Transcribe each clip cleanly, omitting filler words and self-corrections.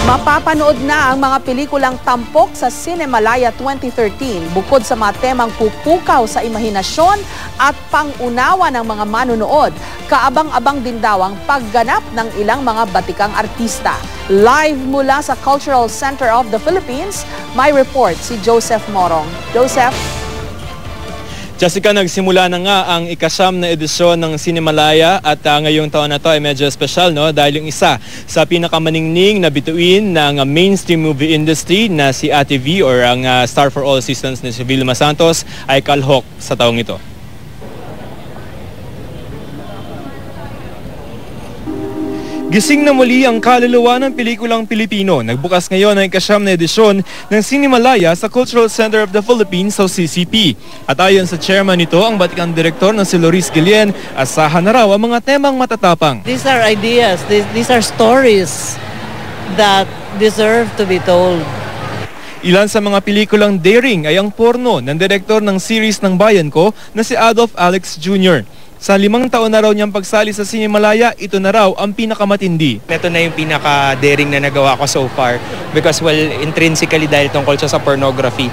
Mapapanood na ang mga pelikulang tampok sa Cinemalaya 2013 bukod sa mga temang pupukaw sa imahinasyon at pangunawa ng mga manunood. Kaabang-abang din daw ang pagganap ng ilang mga batikang artista. Live mula sa Cultural Center of the Philippines, may report si Joseph Morong. Joseph? Jessica, nagsimula na nga ang ika-9 na edisyon ng Cinemalaya at ngayong taon na to ay medyo special, no? Dahil yung isa sa pinakamaningning na bituin ng mainstream movie industry na si Ate V or ang star for all seasons na si Vilma Santos ay kalhok sa taong ito. Gising na muli ang kaluluwa ng pelikulang Pilipino. Nagbukas ngayon ang ika-9 na edisyon ng Cinemalaya sa Cultural Center of the Philippines o CCP. At ayon sa chairman nito, ang batikang direktor na si Loris Guillen, asahan na raw ang mga temang matatapang. These are ideas, these are stories that deserve to be told. Ilan sa mga pelikulang daring ay ang porno ng direktor ng series ng Bayan Ko na si Adolf Alex Jr. Sa 5 taon na raw niyang pagsali sa Cinemalaya, ito na raw ang pinakamatindi. Ito na yung pinaka-daring na nagawa ko so far because intrinsically dahil tungkol siya sa pornography,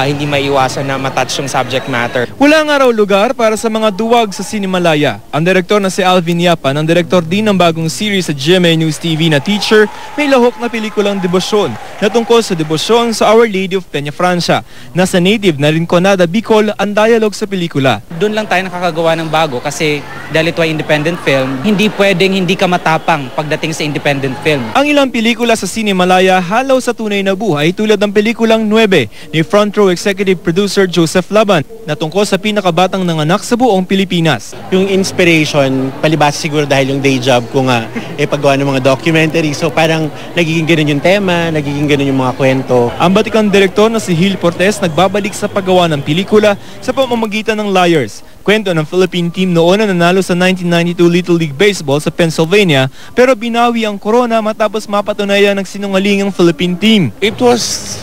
hindi maiwasan na matouch yung subject matter. Wala nga raw lugar para sa mga duwag sa Cinemalaya. Ang direktor na si Alvin Yapan, ang direktor din ng bagong series sa GMA News TV na Teacher, may lahok na pelikulang debosyon na tungkol sa debosyon sa Our Lady of Peña Francia. Nasa native na Rinconada, Bicol ang dialogue sa pelikula. Doon lang tayo nakakagawa ng bago kasi dahil ito ay independent film, hindi pwedeng hindi ka matapang pagdating sa independent film. Ang ilang pelikula sa Cinemalaya halaw sa tunay na buhay tulad ng pelikulang 9 ni Front Row Executive Producer Joseph Laban na tungkol sa pinakabatang nanganak sa buong Pilipinas. Yung inspiration, palibas siguro dahil yung day job ko nga paggawa ng mga documentary. So parang nagiging ganun yung tema, nagiging ganun yung mga kwento. Ang batikang direktor na si Gil Portes nagbabalik sa paggawa ng pelikula sa pamamagitan ng Liars. Kwento ng Philippine team noon na nanalo sa 1992 Little League Baseball sa Pennsylvania pero binawi ang corona matapos mapatunayan ng sinungalingang Philippine team. It was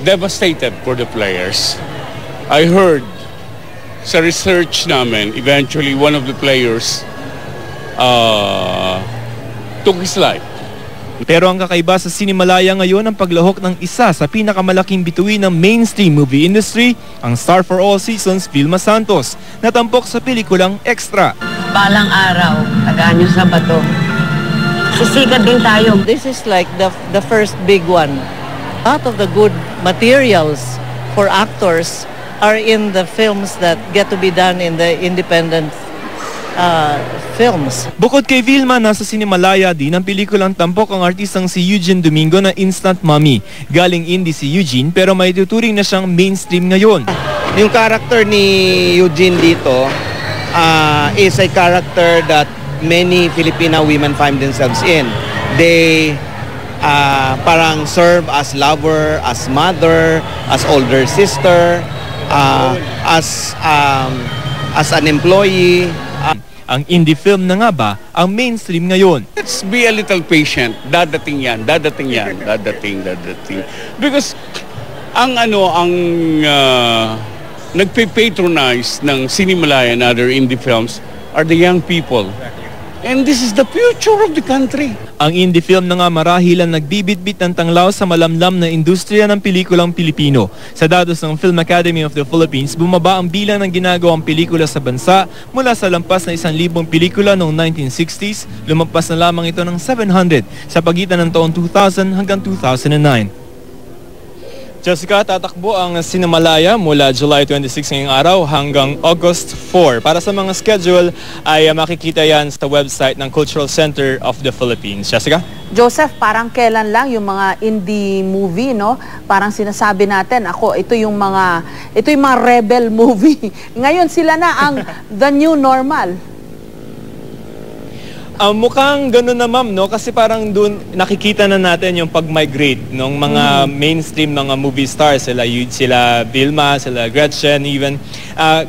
devastated for the players. I heard sa research namin, eventually one of the players took his life. Pero ang kakaiba sa Cinemalaya ngayon ang paglahok ng isa sa pinakamalaking bituin ng mainstream movie industry, ang star for all seasons, Vilma Santos, na tampok sa pelikulang Extra. Balang araw, tagaan nyo sa bato. Sisikat din tayo. This is like the first big one. A lot of the good materials for actors are in the films that get to be done in the independent films. Bukod kay Vilma, nasa Cinemalaya din ang pelikulang tampok ang artistang si Eugene Domingo na Instant Mommy. Galing indie si Eugene pero may tuturing na siyang mainstream ngayon. Yung character ni Eugene dito is a character that many Filipina women find themselves in. They parang serve as lover, as mother, as older sister, as an employee. Ang indie film na nga ba ang mainstream ngayon? Let's be a little patient. Dadating yan, dadating yan, dadating. Because ang nagpe-patronize ng Cinemalaya and other indie films are the young people. And this is the future of the country. Ang indie film na nga marahil ang nagbibitbit ng tanglaw sa malamlam na industriya ng pelikulang Pilipino. Sa datos ng Film Academy of the Philippines, bumaba ang bilang ng ginagawang pelikula sa bansa mula sa lampas na 1,000 pelikula noong 1960s, lumampas na lamang ito ng 700 sa pagitan ng taon 2000 hanggang 2009. Jessica, tatakbo ang Cinemalaya mula July 26 ngayong araw hanggang August 4. Para sa mga schedule ay makikita yan sa website ng Cultural Center of the Philippines. Jessica? Joseph, parang kailan lang yung mga indie movie, no? Parang sinasabi natin, ito yung mga rebel movie. Ngayon sila na ang the new normal. Mukhang gano'n na ma'am, no? Kasi parang doon nakikita na natin yung pag-migrate ng mga mainstream mga movie stars. Sila Vilma, sila Gretchen, even.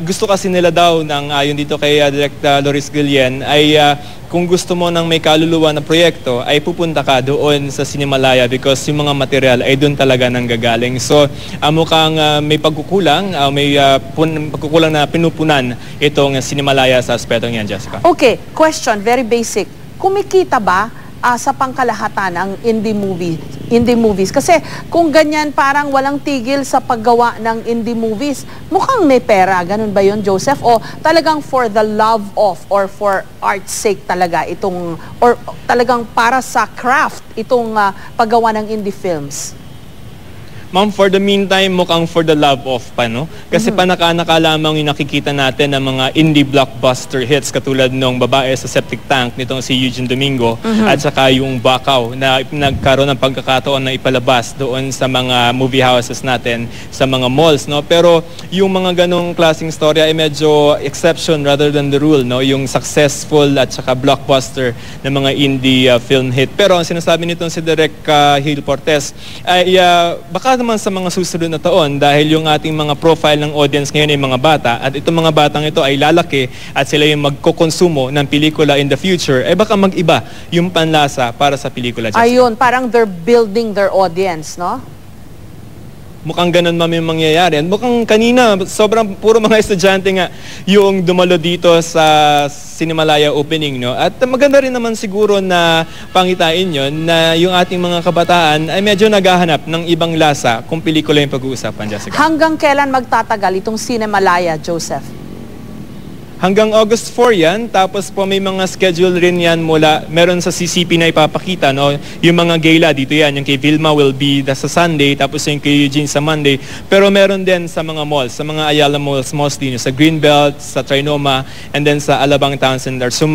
Gusto kasi nila daw, ayon dito kay Direct Loris Guillen, ay kung gusto mo ng may kaluluwa na proyekto, ay pupunta ka doon sa Cinemalaya because yung mga material ay doon talaga nanggagaling. So, mukhang may pagkukulang, pagkukulang na pinupunan itong Cinemalaya sa aspetong yan, Jessica. Okay, question, very basic. Kumikita ba sa pangkalahatan ang indie movies? Kasi kung ganyan parang walang tigil sa paggawa ng indie movies, mukhang may pera. Ganun ba yun, Joseph? O talagang for the love of or for art's sake talaga itong, or talagang para sa craft itong paggawa ng indie films? Ma'am, for the meantime, mukhang for the love of pa, no? Kasi panaka-naka lamang yung nakikita natin ng mga indie blockbuster hits katulad nung Babae sa Septic Tank nitong si Eugene Domingo at saka yung Bakaw na nagkaroon ng pagkakataon na ipalabas doon sa mga movie houses natin, sa mga malls, no? Pero yung mga ganong klaseng storya ay medyo exception rather than the rule, no? Yung successful at saka blockbuster na mga indie film hit. Pero ang sinasabi nitong si Direk Gil Portes ay baka naman sa mga susunod na taon dahil yung ating mga profile ng audience ngayon ay mga bata at itong mga batang ito ay lalaki at sila yung magkokonsumo ng pelikula in the future, ay baka mag-iba yung panlasa para sa pelikula. Jessica. Ayun, parang they're building their audience, no? Mukhang ganun, ma'am, yung mangyayari. At mukhang kanina, sobrang puro mga estudyante nga yung dumalo dito sa Cinemalaya opening, no? At maganda rin naman siguro na pangitain yon na yung ating mga kabataan ay medyo naghahanap ng ibang lasa kung pelikula yung pag-uusapan, Jessica. Hanggang kailan magtatagal itong Cinemalaya, Joseph? Hanggang August 4 yan, tapos po may mga schedule rin yan mula, meron sa CCP na ipapakita, no? Yung mga gala dito yan, yung kay Vilma will be sa Sunday, tapos yung kay Eugene sa Monday. Pero meron din sa mga malls, sa mga Ayala malls mostly, sa Greenbelt, sa Trinoma, and then sa Alabang Town Center. So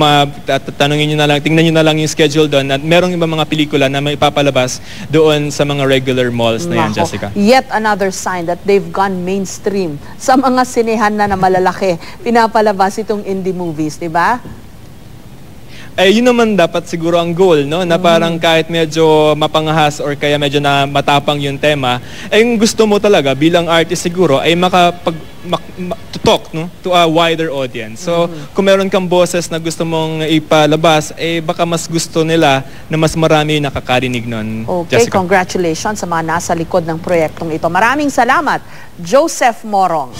tanungin nyo na lang, tingnan nyo na lang yung schedule doon at merong ibang mga pelikula na may ipapalabas doon sa mga regular malls na yan, Jessica. Yet another sign that they've gone mainstream sa mga sinehan na malalaki. Pinapalabas itong indie movies, di ba? Yun naman dapat siguro ang goal, no? Na parang kahit medyo mapangahas or kaya medyo na matapang yung tema, yung gusto mo talaga bilang artist siguro ay to talk, no? To a wider audience. So, kung meron kang boses na gusto mong ipalabas, baka mas gusto nila na mas marami nakakarinig nun. Okay, Jessica. congratulations sa mga nasa likod ng proyektong ito. Maraming salamat, Joseph Morong.